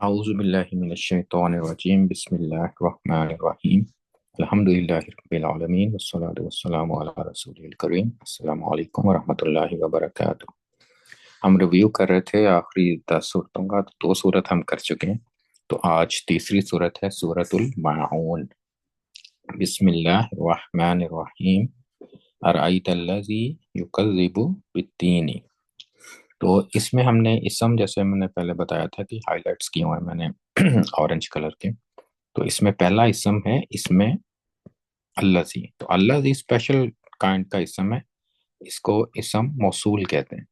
أعوذ بالله من الشيطان الرجيم بسم الله الرحمن الرحيم الحمد لله رب العالمين والصلاة والسلام على رسول الكريم السلام علیکم ورحمۃ اللہ وبرکاتہ۔ ہم ریویو کر رہے تھے آخری 10 صورتوں کا، تو 2 صورت ہم کر چکے ہیں، تو آج تیسری صورت ہے سورۃ الماعون۔ بسم اللہ الرحمن الرحیم۔ ارأیت الذی یکذب بالدین، تو اس میں ہم نے اسم، جیسے میں نے پہلے بتایا تھا کہ ہائی لائٹس کیے ہوئے ہیں میں نے اورنج کلر کے، تو اس میں پہلا اسم ہے، اس میں الذی، تو الذی اسپیشل کائنڈ کا اسم ہے، اس کو اسم موصول کہتے ہیں۔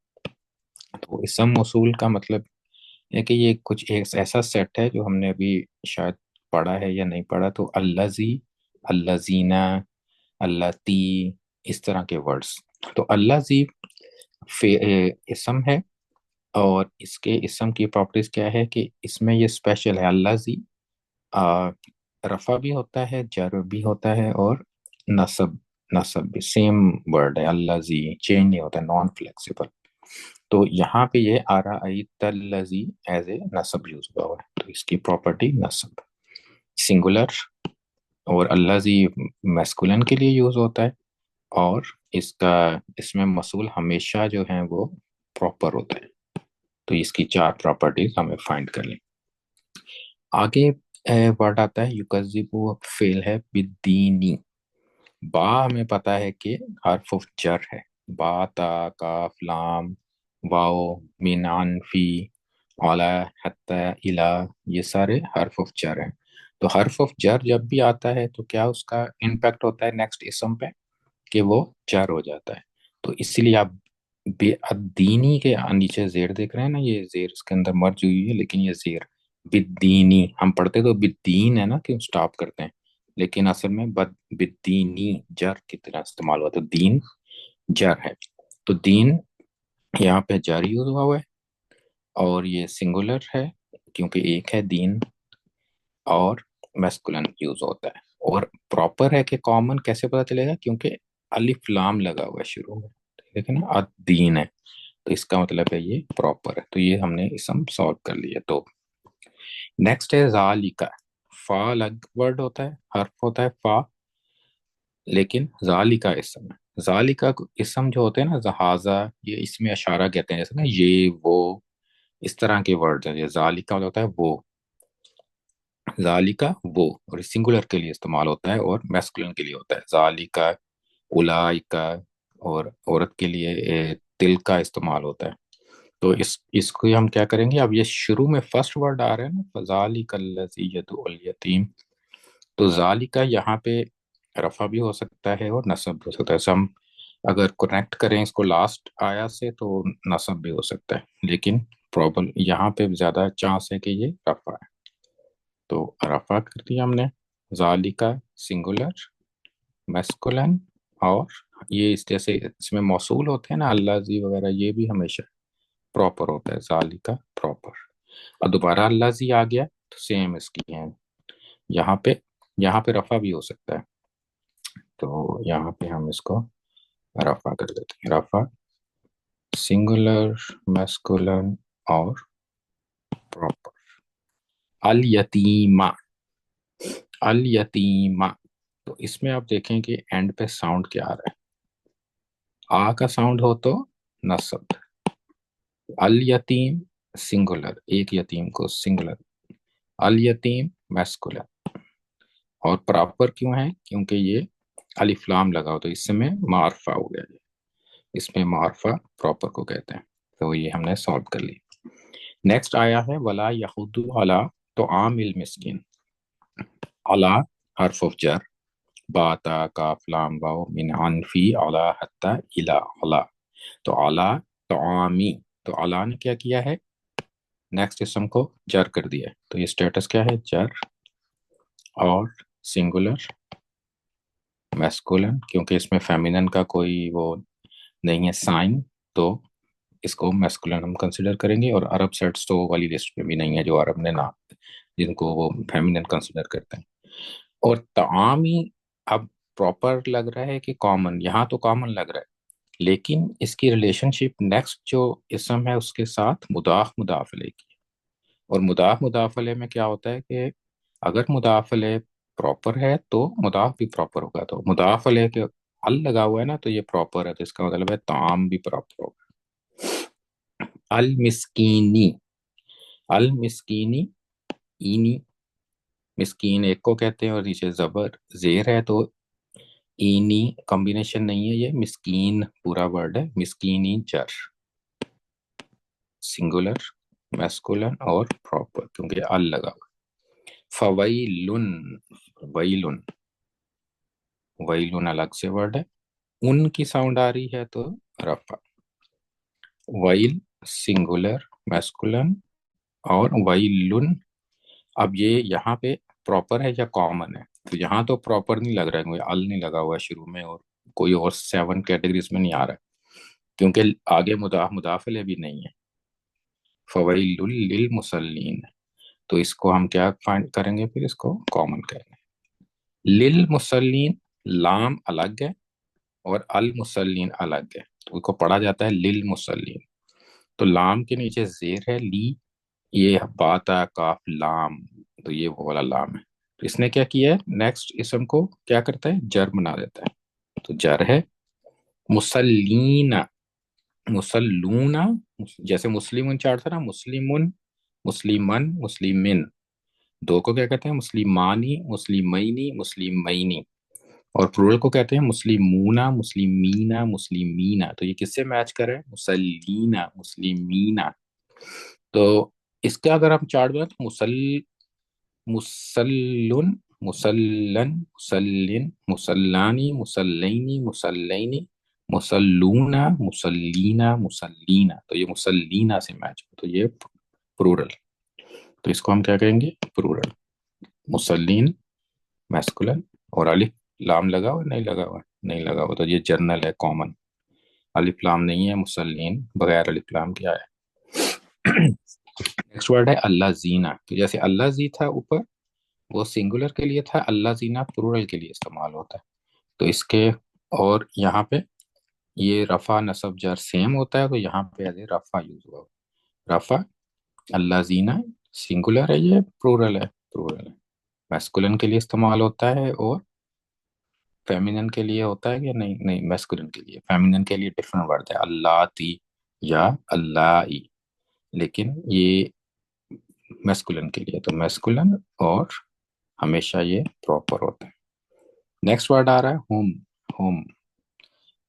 تو اسم موصول کا مطلب ہے کہ یہ کچھ ایک ایسا سیٹ ہے جو ہم نے ابھی شاید پڑھا ہے یا نہیں پڑھا، تو الذی، الذین، اللاتی، اس طرح کے ورڈز۔ تو الذی اسم ہے، اور اس کے اسم کی پراپرٹیز کیا ہے کہ اس میں یہ اسپیشل ہے۔ الذی رفع بھی ہوتا ہے، جر بھی ہوتا ہے، اور نصب بھی سیم ورڈ ہے۔ الذی چینج نہیں ہوتا، نان فلیکسیبل۔ تو یہاں پہ یہ ارأیت الذی ایز اے نصب یوز ہوا ہوا ہے، تو اس کی پراپرٹی نصب، سنگولر، اور الذی میسکولن کے لیے یوز ہوتا ہے، اور اس میں مصول ہمیشہ جو ہیں وہ پراپر ہوتا ہے۔ تو اس کی 4 پراپرٹیز ہمیں فائنڈ کر لیں۔ آگے ورڈ آتا ہے یکذب، فعل ہے بالدینی۔ با ہمیں پتہ ہے کہ حرف آف جر ہے، با، تا، کاف، لام، واو، من، عن، فی، علی، حتی، الی، یہ سارے حرف آف جر ہیں۔ تو حرف آف جر جب بھی آتا ہے تو کیا اس کا امپیکٹ ہوتا ہے نیکسٹ اسم پہ، کہ وہ جر ہو جاتا ہے۔ تو اس لیے آپ بے الدینی کے نیچے زیر دیکھ رہے ہیں نا، یہ زیر اس کے اندر مرج ہوئی ہے، لیکن یہ زیر بالدینی، ہم پڑھتے تو بالدین ہے نا کہ سٹاپ کرتے ہیں، لیکن اصل میں بالدینی جر کی طرح استعمال ہوا، تو دین جر ہے، تو دین یہاں پہ جر یوز ہوا ہے، اور یہ سنگولر ہے کیونکہ ایک ہے دین، اور میسکولن یوز ہوتا ہے، اور پراپر ہے کہ کامن کیسے پتا چلے گا، کیونکہ الف لام لگا ہوا ہے شروع میں، ٹھیک ہے نا، الدین ہے، تو اس کا مطلب ہے یہ پراپر ہے۔ تو یہ ہم نے اسم سالو کر لیا۔ تو نیکسٹ ہے ذالک، فا الگ ورڈ ہوتا ہے، حرف ہوتا ہے فا، لیکن ذالک اسم ہے۔ ذالک اسم جو ہوتے ہیں نا، ذہازہ، یہ اس میں اشارہ کہتے ہیں، جیسے نا یہ وہ، اس طرح کے ورڈ ہیں۔ یہ ذالک ہوتا ہے وہ، ذالک وہ، اور سنگولر کے لیے استعمال ہوتا ہے، اور میسکولن کے لیے ہوتا ہے ذالک، اولائک، اور عورت کے لیے تل کا استعمال ہوتا ہے۔ تو اس کو ہم کیا کریں گے، اب یہ شروع میں فرسٹ ورڈ آ رہا ہے نا، فذالک الذی یدعو الیتیم، تو ذالک یہاں پہ رفع بھی ہو سکتا ہے اور نصب بھی ہو سکتا ہے، ہم اگر کنیکٹ کریں اس کو لاسٹ آیا سے تو نصب بھی ہو سکتا ہے، لیکن پرابلم یہاں پہ زیادہ چانس ہے کہ یہ رفع ہے، تو رفع کر دیا ہم نے۔ ذالک سنگولر، میسکولن، اور یہ اس جیسے اس میں موصول ہوتے ہیں نا الذی وغیرہ، یہ بھی ہمیشہ پراپر ہوتا ہے، ذالک پراپر۔ اور دوبارہ الذی آ گیا تو سیم اس کی ہیں، یہاں پہ رفع بھی ہو سکتا ہے، تو یہاں پہ ہم اس کو رفع کر دیتے ہیں، رفع سنگولر، میسکولن، اور پراپر۔ الیتیمہ، الیتیمہ، تو اس میں آپ دیکھیں کہ اینڈ پہ ساؤنڈ کیا آ رہا ہے، آ کا ساؤنڈ ہو تو نصب، الیتیم سنگولر، ایک یتیم کو سنگولر، الیتیم میسکولر، اور پراپر کیوں ہے، کیونکہ یہ الف لام لگا ہو، تو اس میں معرفہ ہو گیا، اس میں معرفہ پراپر کو کہتے ہیں، تو یہ ہم نے سالو کر لی۔ نیکسٹ آیا ہے ولا یحض علی طعام المسکین، علی حرف آف جر، با، تا، کاف، لام، واو، من، عن، فی، علی، حتی، الی، علی، تو علی طعامی، تو علی نے کیا کیا ہے، نیکسٹ اسم کو جر کر دیا ہے، تو یہ اسٹیٹس کیا ہے، جر، اور سنگولر، میسکولن، کیونکہ اس میں فیمینن کا کوئی وہ نہیں ہے سائن، تو اس کو میسکولن ہم کنسیڈر کریں گے، اور عرب سیٹس تو والی لسٹ میں بھی نہیں ہے جو عرب نے نام جن کو وہ فیمینن کنسیڈر کرتے ہیں۔ اور طعامی اب پراپر لگ رہا ہے کہ کامن، یہاں تو کامن لگ رہا ہے، لیکن اس کی ریلیشن شپ نیکسٹ جو اسم ہے اس کے ساتھ مضاف الیہ کی، اور مضاف مضاف علیہ میں کیا ہوتا ہے کہ اگر مضاف علیہ پراپر ہے تو مضاف بھی پراپر ہوگا. تو مضاف علیہ کے ال لگا ہوا ہے نا، تو یہ پراپر ہے، تو اس کا مطلب ہے طعام بھی پراپر ہوگا. المسکینی، المسکینی، اینی، مسکین ایک کو کہتے ہیں اور نیچے زبر زیر ہے تو اینی کمبینیشن نہیں ہے، یہ مسکین پورا ورڈ ہے. مسکینی جر سنگولر میسکولن اور پراپر کیونکہ ال لگا ہوا. فویلن، ویلن، ویلن الگ سے ورڈ ہے. ان کی ساؤنڈ آ رہی ہے تو رفع. ویل سنگولر میسکولن اور ویلن. اب یہ یہاں پہ پراپر ہے یا کامن ہے؟ تو یہاں تو پراپر نہیں لگ رہا ہے، کوئی ال نہیں لگا ہوا ہے شروع میں، اور کوئی اور 7 کیٹیگریز میں نہیں آ رہا ہے کیونکہ آگے مضاف علیہ بھی نہیں ہے. فویل للمصلین، تو اس کو ہم کیا فائنڈ کریں گے؟ پھر اس کو کامن کریں گے. للمصلین لام الگ ہے اور المصلین الگ ہے، تو اس کو پڑھا جاتا ہے للمصلین. تو لام کے نیچے زیر ہے لی، یہ باتا کاف لام، تو یہ وہ والا لام ہے. تو اس نے کیا کیا ہے، نیکسٹ اسم کو کیا کرتا ہے؟ جر بنا دیتا ہے. تو جر ہے مسلین، مسلون، جیسے مسلمون چار تھا نا، مسلمون، مسلمن، مسلمن. دو کو کیا کہتے ہیں؟ مسلمانی، مسلمینی، مسلمینی. اور پلورل کو کہتے ہیں مسلمونا، مسلمینا، مسلمینا. تو یہ کس سے میچ کرے؟ مسلینا، مسلمینا. تو اس کا اگر ہم چارٹ بنائیں تو مسلن، مسلن، مسلن، مسلانی، مسلینی، مسلینی، مسلونا، مسلینا، مسلینا. تو یہ مسلینا سے میچ ہو، تو یہ پلورل. تو اس کو ہم کیا کہیں گے؟ پلورل. مسلین میسکولن. اور الف لام لگا ہوا نہیں لگا ہوا؟ نہیں لگا ہوا، تو یہ جرنل ہے، کامن. الف لام نہیں ہے مسلین، بغیر الف لام کیا ہے. نیکسٹ ورڈ ہے اللہ زینہ. تو جیسے اللہ زی تھا اوپر، وہ سنگولر کے لیے تھا، اللہ زینہ پلورل کے لیے استعمال ہوتا ہے. تو اس کے اور یہاں پہ یہ رفع نصب جر سیم ہوتا ہے، تو یہاں پہ ایز رفع یوز ہوا. رفع اللہ زینہ سنگولر ہے، یہ پلورل ہے، پلورل ہے. میسکولن کے لیے استعمال ہوتا ہے اور فیمینن کے لیے ہوتا ہے کہ نہیں؟ نہیں، میسکولن کے لیے. فیمینن کے لیے ڈفرنٹ ورڈ ہے، اللہ تی یا اللہ، لیکن یہ میسکولن کے لیے تو میسکولن، اور ہمیشہ یہ پراپر ہوتا ہے. نیکسٹ ورڈ آ رہا ہے ہوم. ہوم،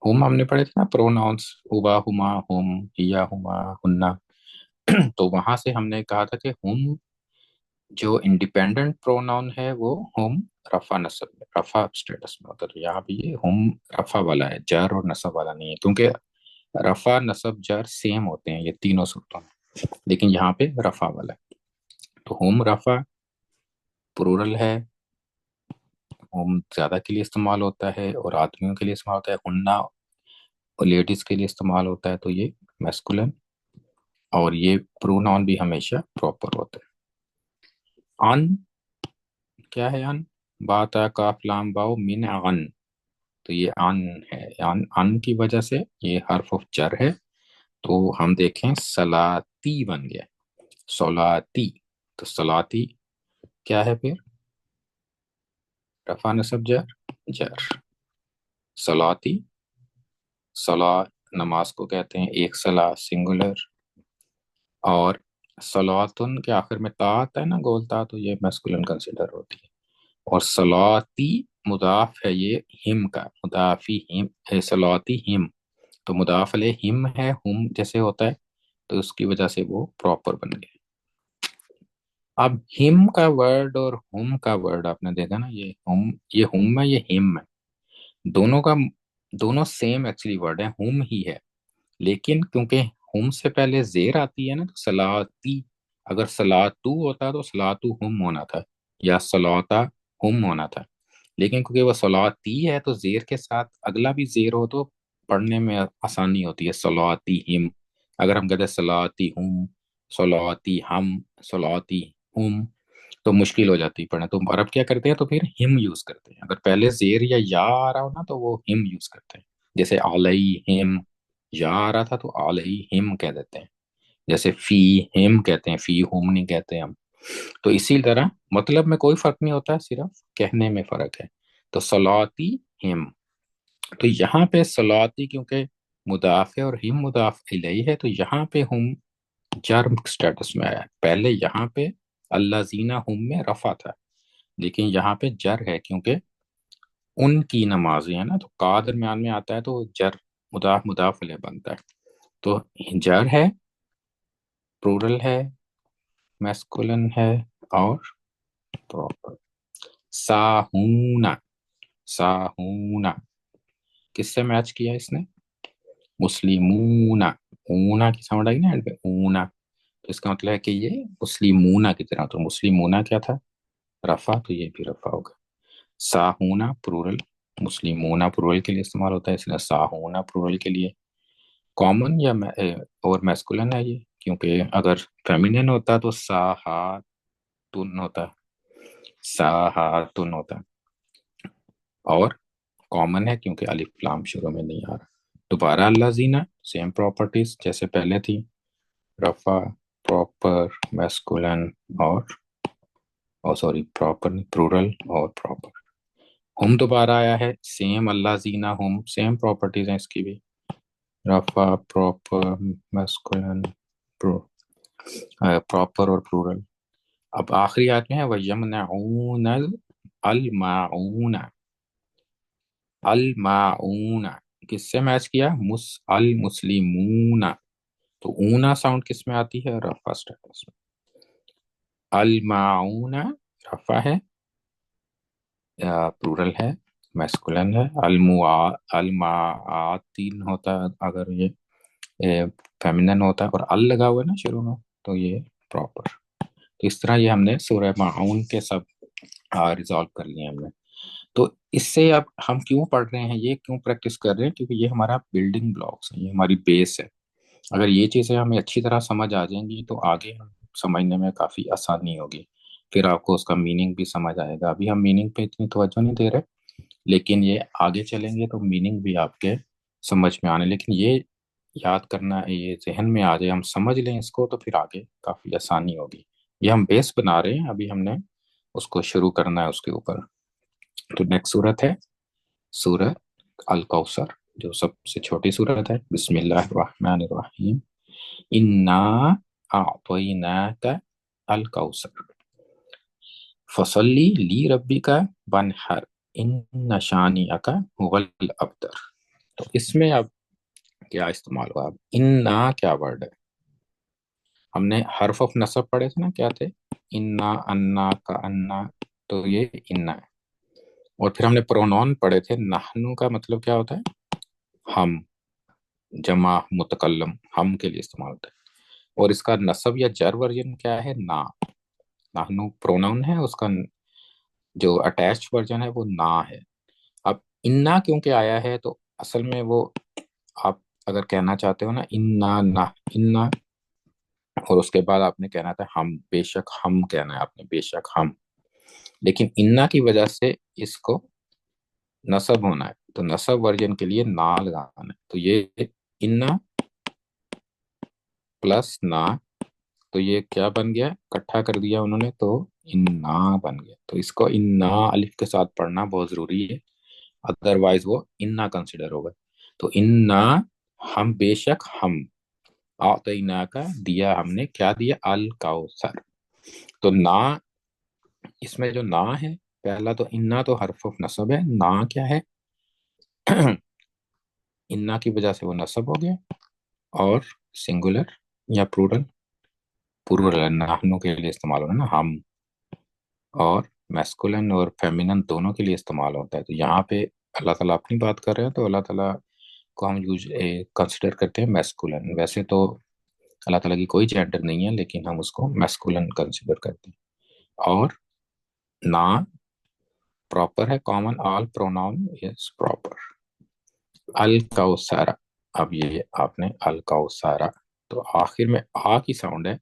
ہوم ہم نے پڑھے تھے نا پروناؤنس، ہوبا، ہما، ہوم، ہیا، ہما، ہننا. تو وہاں سے ہم نے کہا تھا کہ ہوم جو انڈیپینڈنٹ پروناؤن ہے وہ ہوم رفع نصب میں، رفع اسٹیٹس میں ہوتا ہے. تو یہاں پہ یہ ہوم رفع والا ہے، جر اور نصب والا نہیں ہے، کیونکہ رفع نصب جر سیم ہوتے ہیں یہ تینوں صورتوں میں، لیکن یہاں پہ رفع والا ہے. تو ہوم رفع پلورل ہے، ہوم زیادہ کے لیے استعمال ہوتا ہے اور آدمیوں کے لیے استعمال ہوتا ہے. ہننا اور لیڈیز کے لیے استعمال ہوتا ہے، تو یہ میسکولن، اور یہ پروناؤن بھی ہمیشہ پراپر ہوتا ہے. ان کیا ہے؟ ان باتا کاف لام باؤ من ان. تو یہ ان ہے، ان کی وجہ سے یہ حرف آف جر ہے. تو ہم دیکھیں سلاتی بن گیا، سلاتی. تو سلاتی کیا ہے پھر؟ رفع نصب جر، جر. سلاتی، صلا نماز کو کہتے ہیں، ایک صلا سنگولر. اور صلاتن کے آخر میں تا آتا ہے نا، گول تا، تو یہ میسکولن کنسیڈر ہوتی ہے. اور صلاتی مضاف ہے یہ ہم کا، مضافی ہم ہے، صلاتی ہم. تو مضاف علیہ ہم ہے، ہم جیسے ہوتا ہے، تو اس کی وجہ سے وہ پراپر بن گئے. اب ہم کا ورڈ اور ہم کا ورڈ آپ نے دیکھا نا، یہ ہم ہے، یہ ہم ہے. دونوں کا دونوں سیم ایکچولی ورڈ ہے، ہم ہی ہے. لیکن کیونکہ ہم سے پہلے زیر آتی ہے نا، تو سلاتی، اگر سلاتو ہوتا تو سلاتو ہم ہونا تھا، یا سلاتا ہم ہونا تھا. لیکن کیونکہ وہ سلاتی ہے تو زیر کے ساتھ اگلا بھی زیر ہو تو پڑھنے میں آسانی ہوتی ہے، سلاتی ہم. اگر ہم کہتے ہیں سلاتی ہم، سلاتی ہم، سلاتی ہم، تو مشکل ہو جاتی ہے پڑھنا. تو عرب کیا کرتے ہیں؟ تو پھر ہم یوز کرتے ہیں. اگر پہلے زیر یا آ رہا ہو نا تو وہ ہم یوز کرتے ہیں. جیسے علیہم، یا آ رہا تھا تو علیہم کہہ دیتے ہیں. جیسے فی ہم کہتے ہیں، فی ہم نہیں کہتے ہم. تو اسی طرح مطلب میں کوئی فرق نہیں ہوتا ہے، صرف کہنے میں فرق ہے. تو صلاتی ہم، تو یہاں پہ صلاتی کیونکہ مضاف ہے اور ہم مضاف الیہ ہے، تو یہاں پہ ہم جر سٹیٹس میں آیا ہے. پہلے یہاں پہ اللہ زینہ ہم میں رفع تھا، لیکن یہاں پہ جر ہے کیونکہ ان کی نمازیں ہیں نا، تو کا درمیان میں آتا ہے تو جر مضاف مضاف الیہ بنتا ہے. تو جر ہے، پلورل ہے، میسکولن ہے اور پراپر. ساہونا، ساہونا کس سے میچ کیا اس نے؟ مسلمونا. اونا کی ساؤنڈ آئی نا اینڈ پہ، اونا، تو اس کا مطلب ہے کہ یہ مسلمونا کی طرح. تو مسلمونا کیا تھا؟ رفع، تو یہ بھی رفع ہوگا. ساہونا پلورل، مسلمونا پلورل کے لیے استعمال ہوتا ہے، اس لیے ساہونا پلورل کے لیے. کامن یا اور میسکولن ہے یہ، کیونکہ اگر فیمینن ہوتا تو ساہاتن ہوتا، ساہاتن ہوتا. اور کامن ہے کیونکہ الف لام شروع میں نہیں آ رہا. دوبارہ اللہ زینہ، سیم پراپرٹیز جیسے پہلے تھی، رفع، پراپر، میسکولن اور سوری پراپر پلورل اور پراپر. ہم دوبارہ آیا ہے، سیم اللہ زینہ ہم، سیم پراپرٹیز ہیں اس کی بھی، رفع، پراپر، میسکولن، پراپر اور پلورل. اب آخری آیت میں ہے وَيَمْنَعُونَ الْمَاعُونَ. الماعون کس سے میچ کیا؟ المسلمون. تو اونا ساؤنڈ کس میں آتی ہے؟ رفع سٹیٹس میں. الماعون رفع ہے، پلورل ہے، میسکولن ہے. الماعاتین ہوتا ہے اگر یہ فیمینن ہوتا ہے، اور ال لگا ہوا ہے نا شروع میں، تو یہ پراپر. تو اس طرح یہ ہم نے سورہ معون کے سب ریزالو کر لیے ہم نے. تو اس سے اب ہم کیوں پڑھ رہے ہیں، یہ کیوں پریکٹس کر رہے ہیں؟ کیونکہ یہ ہمارا بلڈنگ بلاکس ہے، یہ ہماری بیس ہے. اگر یہ چیزیں ہمیں اچھی طرح سمجھ آ جائیں گی تو آگے ہم سمجھنے میں کافی آسانی ہوگی. پھر آپ کو اس کا میننگ بھی سمجھ آئے گا. ابھی ہم میننگ پہ اتنی توجہ نہیں دے رہے، لیکن یہ آگے چلیں گے تو میننگ بھی آپ کے سمجھ میں آنے. لیکن یہ یاد کرنا، یہ ذہن میں آ جائے، ہم سمجھ لیں اس کو، تو پھر آگے کافی آسانی ہوگی. یہ ہم بیس بنا رہے ہیں، ابھی ہم نے اس کو شروع کرنا ہے اس کے اوپر. تو نیکسٹ صورت ہے سورت الکوثر، جو سب سے چھوٹی صورت ہے. بسم اللہ الرحمن الرحیم. انا اعطیناک الکوثر فصلی لی ربک وانحر ان شانئک هو الابتر. تو اس میں اب کیا استعمال ہوا؟ اب انا کیا ورڈ ہے؟ ہم نے حرف آف نصب پڑھے تھے نا، کیا تھے؟ انا، انا کا انا، تو یہ انا ہے. اور پھر ہم نے پرونون پڑھے تھے. نحنو کا مطلب کیا ہوتا ہے؟ ہم، جمع متکلم، ہم کے لیے استعمال ہوتا ہے. اور اس کا نصب یا جر ورژن کیا ہے؟ نا. نحنو پرونون ہے، اس کا جو اٹیچ ورژن ہے وہ نا ہے. اب انا کیونکہ آیا ہے تو اصل میں وہ آپ اگر کہنا چاہتے ہو نا انا نہ انا، اور اس کے بعد آپ نے کہنا تھا ہم، بے شک ہم کہنا ہے آپ نے، بے شک ہم. لیکن انا کی وجہ سے اس کو نصب ہونا ہے، تو نصب ورژن کے لیے نا لگانا ہے. تو یہ انا پلس نا، تو یہ کیا بن گیا؟ اکٹھا کر دیا انہوں نے تو انا بن گیا. تو اس کو انا الف کے ساتھ پڑھنا بہت ضروری ہے، ادروائز وہ انا کنسیڈر ہوگا. تو انا ہم، بے شک ہم، اعطینا کا دیا ہم نے، کیا دیا؟ الکوثر. تو نا، اس میں جو نا ہے پہلا، تو انا تو حرف آف نصب ہے، نا کیا ہے؟ انا کی وجہ سے وہ نصب ہو گیا. اور سنگولر یا پلورل؟ پلورل نحنو کے لیے استعمال ہونا نا، ہم. اور میسکولن اور فیمینن دونوں کے لیے استعمال ہوتا ہے. تو یہاں پہ اللہ تعالیٰ اپنی بات کر رہے ہیں تو اللہ تعالیٰ کو ہم کنسیڈر کرتے ہیں میسکولن. ویسے تو اللہ تعالیٰ کی کوئی جینڈر نہیں ہے، لیکن ہم اس کو میسکولن کنسیڈر کرتے ہیں. اور نا پراپر ہے، common, all pronoun is proper. Al-Kausar, اب یہ آپ نے الکوثر، تو آخر میں آ کی ساؤنڈ ہے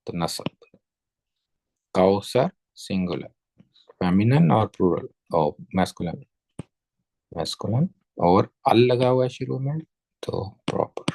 تو نصب. کوثر سنگولر، فیمینن اور پلورل اور میسکولن، میسکولن، اور ال لگا ہوا ہے شروع میں تو پراپر.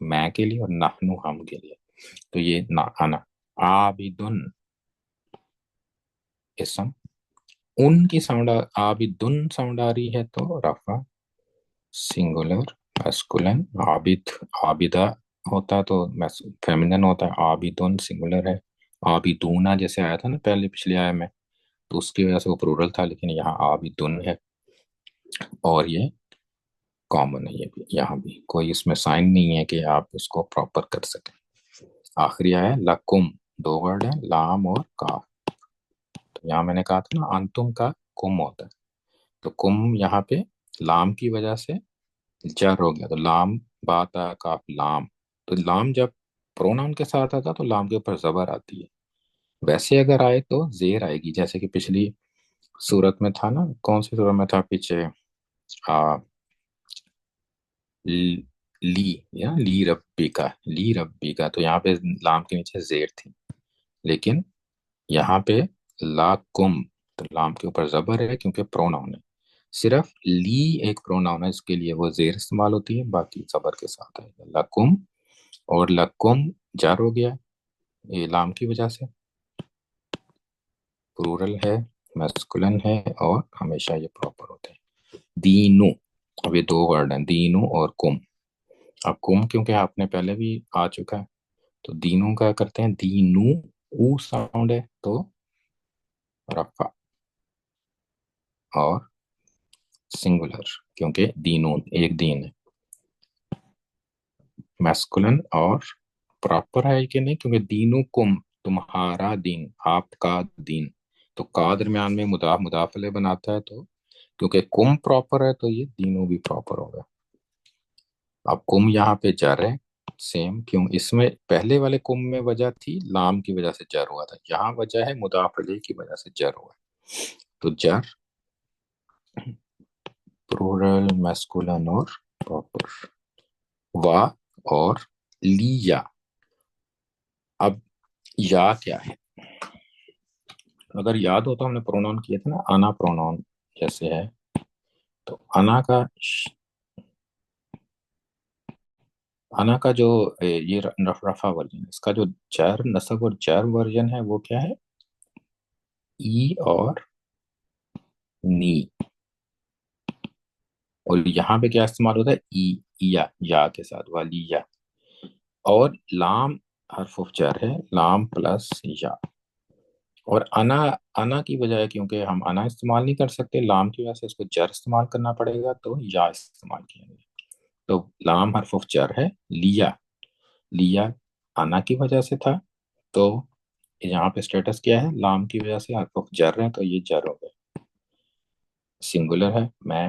میں کے لیے، اور نحنو ہم کے لیے. تو یہ انا. عابدن اسم. ان کی ساؤنڈ، عابدن ساؤنڈ آ رہی ہے تو رفع سنگولر میسکولن. عابد عابدہ ہوتا تو فیمینن ہوتا ہے. عابدن سنگولر ہے. عابدونا جیسے آیا تھا نا پہلے پچھلی آیا میں، تو اس کی وجہ سے وہ پلورل تھا، لیکن یہاں عابدن ہے اور یہ کامن ہے. یہ بھی یہاں بھی کوئی اس میں سائن نہیں ہے کہ آپ اس کو پراپر کر سکیں. آخری آیا لکم. دو ورڈ ہیں لام اور کاف. تو یہاں میں نے کہا تھا نا انتم کا کم ہوتا ہے، تو کم یہاں پہ لام کی وجہ سے جر ہو گیا، تو لام بات کاف لام. تو لام جب پروناؤن کے ساتھ آتا تو لام کے اوپر زبر آتی ہے. ویسے اگر آئے تو زیر آئے گی، جیسے کہ پچھلی صورت میں تھا نا. کون سی صورت میں تھا پیچھے؟ لی یا لی ربی کا. لی ربی کا، تو یہاں پہ لام کے نیچے زیر تھی، لیکن یہاں پہ لا کم تو لام کے اوپر زبر ہے کیونکہ پروناؤن ہے. صرف لی ایک پروناؤن ہے، اس کے لیے وہ زیر استعمال ہوتی ہے، باقی زبر کے ساتھ ہے. لکم اور لکم جار ہو گیا یہ لام کی وجہ سے. پلورل ہے، میسکولن ہے، اور ہمیشہ یہ پراپر ہوتے ہیں. دینو. اب یہ دو ورڈ ہیں دینو اور کم. اب کم کیونکہ آپ نے پہلے بھی آ چکا ہے، تو دینوں کا کرتے ہیں دینو. او ساؤنڈ ہے تو رفع، اور سنگولر کیونکہ دینون ایک دین ہے. میسکولن اور پراپر ہے کہ نہیں، کیونکہ دینو کم تمہارا دین، آپ کا دین. تو کا درمیان میں مضاف مضاف علیہ بناتا ہے، تو کیونکہ کم پراپر ہے تو یہ دینوں بھی پراپر ہوگا. اب کم یہاں پہ جر ہے سیم. کیوں؟ اس میں پہلے والے کم میں وجہ تھی لام کی وجہ سے جر ہوا تھا، یہاں وجہ ہے مضاف علیہ کی وجہ سے جر ہوا. تو جر پلورل میسکولن اور پراپر. وا اور لیا. اب یا کیا ہے؟ اگر یاد ہو تو ہم نے پروناؤن کیے تھے نا، انا پروناؤن جیسے ہے. تو انا کا جو یہ رفع ورژن ہے، اس کا جو جر نصب اور جر ورژن ہے وہ کیا ہے؟ ای اور نی. اور یہاں پہ کیا استعمال ہوتا ہے؟ ای یا کے ساتھ والیا. اور لام حرف جر ہے، لام پلس یا. اور انا کی بجائے کیونکہ ہم انا استعمال نہیں کر سکتے لام کی وجہ سے، اس کو جر استعمال کرنا پڑے گا، تو یا استعمال کیا گیا. تو لام حرف جر ہے. لیا. لیا انا کی وجہ سے تھا، تو یہاں پہ اسٹیٹس کیا ہے؟ لام کی وجہ سے حرف جر ہے، تو یہ جر ہو گیا. سنگولر ہے میں،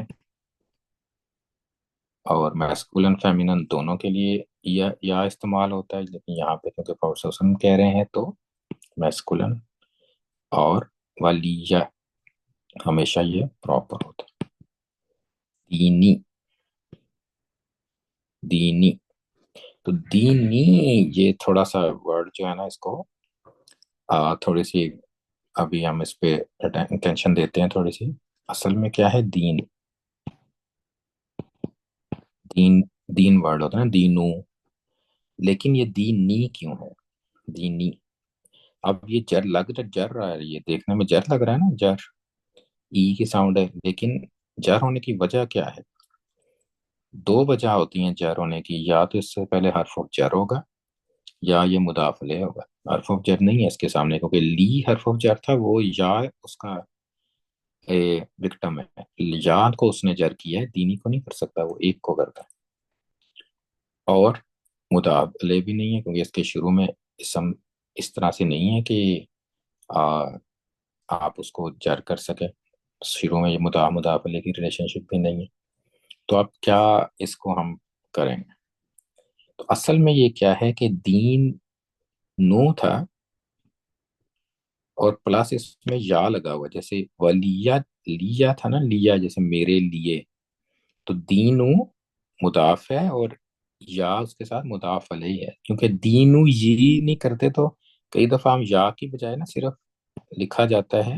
اور میسکولن فیمینن دونوں کے لیے یا استعمال ہوتا ہے، لیکن یہاں پہ کیونکہ پروسیسن کہہ رہے ہیں تو میسکولن. اور ولیہ ہمیشہ یہ پراپر ہوتا ہے. دینی. دینی. تو دینی یہ تھوڑا سا ورڈ جو ہے نا، اس کو تھوڑی سی ابھی ہم اس پہ اٹینشن دیتے ہیں تھوڑی سی. اصل میں کیا ہے؟ دین. دین دین ورڈ ہوتا ہے نا دینو، لیکن یہ دینی کیوں ہے؟ دینی. اب یہ جر جر رہا ہے، یہ دیکھنے میں جر لگ رہا ہے نا، جر ای کی ساؤنڈ ہے، لیکن جر ہونے کی وجہ کیا ہے؟ دو وجہ ہوتی ہیں جر ہونے کی. یا تو اس سے پہلے حرف جر ہوگا، یا یہ مضاف الیہ ہوگا. حرف جر نہیں ہے اس کے سامنے، کیونکہ لی حرف جر تھا، وہ یا اس کا وکٹم ہے. یا کو اس نے جر کیا ہے، دینی کو نہیں کر سکتا، وہ ایک کو کرتا ہے. اور مضاف الیہ بھی نہیں ہے، کیونکہ اس کے شروع میں اسم اس طرح سے نہیں ہے کہ آپ اس کو جر کر سکے. شروع میں یہ مضاف الیہ کی ریلیشن شپ بھی نہیں ہے. تو اب کیا اس کو ہم کریں گے؟ تو اصل میں یہ کیا ہے کہ دین نو تھا، اور پلس اس میں یا لگا ہوا، جیسے ولیہ لیا تھا نا، لیا جیسے میرے لیے. تو دینو مضاف ہے، اور یا اس کے ساتھ مضاف علیہ ہے. کیونکہ دینو یہ نہیں کرتے تو کئی دفعہ ہم یا کی بجائے نا صرف لکھا جاتا ہے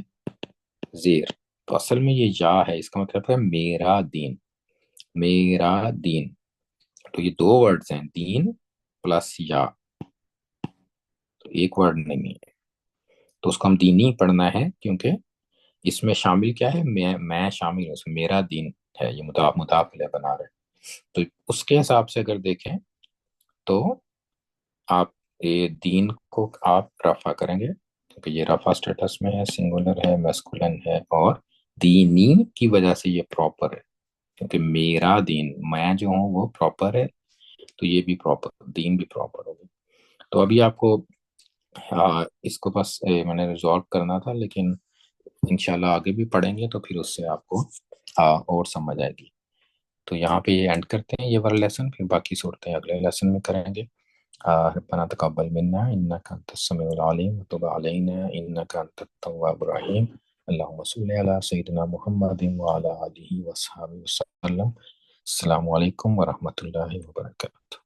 زیر. تو اصل میں یہ یا ہے، اس کا مطلب ہے میرا دین. میرا دین. تو یہ دو ورڈز ہیں، دین پلس یا، تو ایک ورڈ نہیں ہے، تو اس کو ہم دینی پڑھنا ہے، کیونکہ اس میں شامل کیا ہے، میں شامل ہوں اس میں، میرا دین ہے، یہ مدافعہ بنا رہے ہیں۔ تو اس کے حساب سے اگر دیکھیں تو آپ یہ دین کو آپ رفع کریں گے، کیونکہ یہ رفع اسٹیٹس میں ہے، سنگولر ہے، میسکولن ہے، اور دینی کی وجہ سے یہ پراپر ہے، کیونکہ میرا دین، میں جو ہوں وہ پراپر ہے، تو یہ بھی پراپر، دین بھی پراپر ہوگا۔ تو ابھی آپ کو اس کو بس میں نے ریزالو کرنا تھا، لیکن انشاءاللہ آگے بھی پڑھیں گے تو پھر اس سے آپ کو اور سمجھ آئے گی۔ تو یہاں پہ یہ اینڈ کرتے ہیں یہ والا لیسن، پھر باقی صورتیں اگلے لیسن میں کریں گے۔ ربنا تقبل منا انك انت السميع العليم وتب علينا انك انت التواب الرحيم اللهم صل على سيدنا محمد وعلى اله وصحبه وسلم۔ السلام علیکم ورحمۃ اللہ وبرکاتہ۔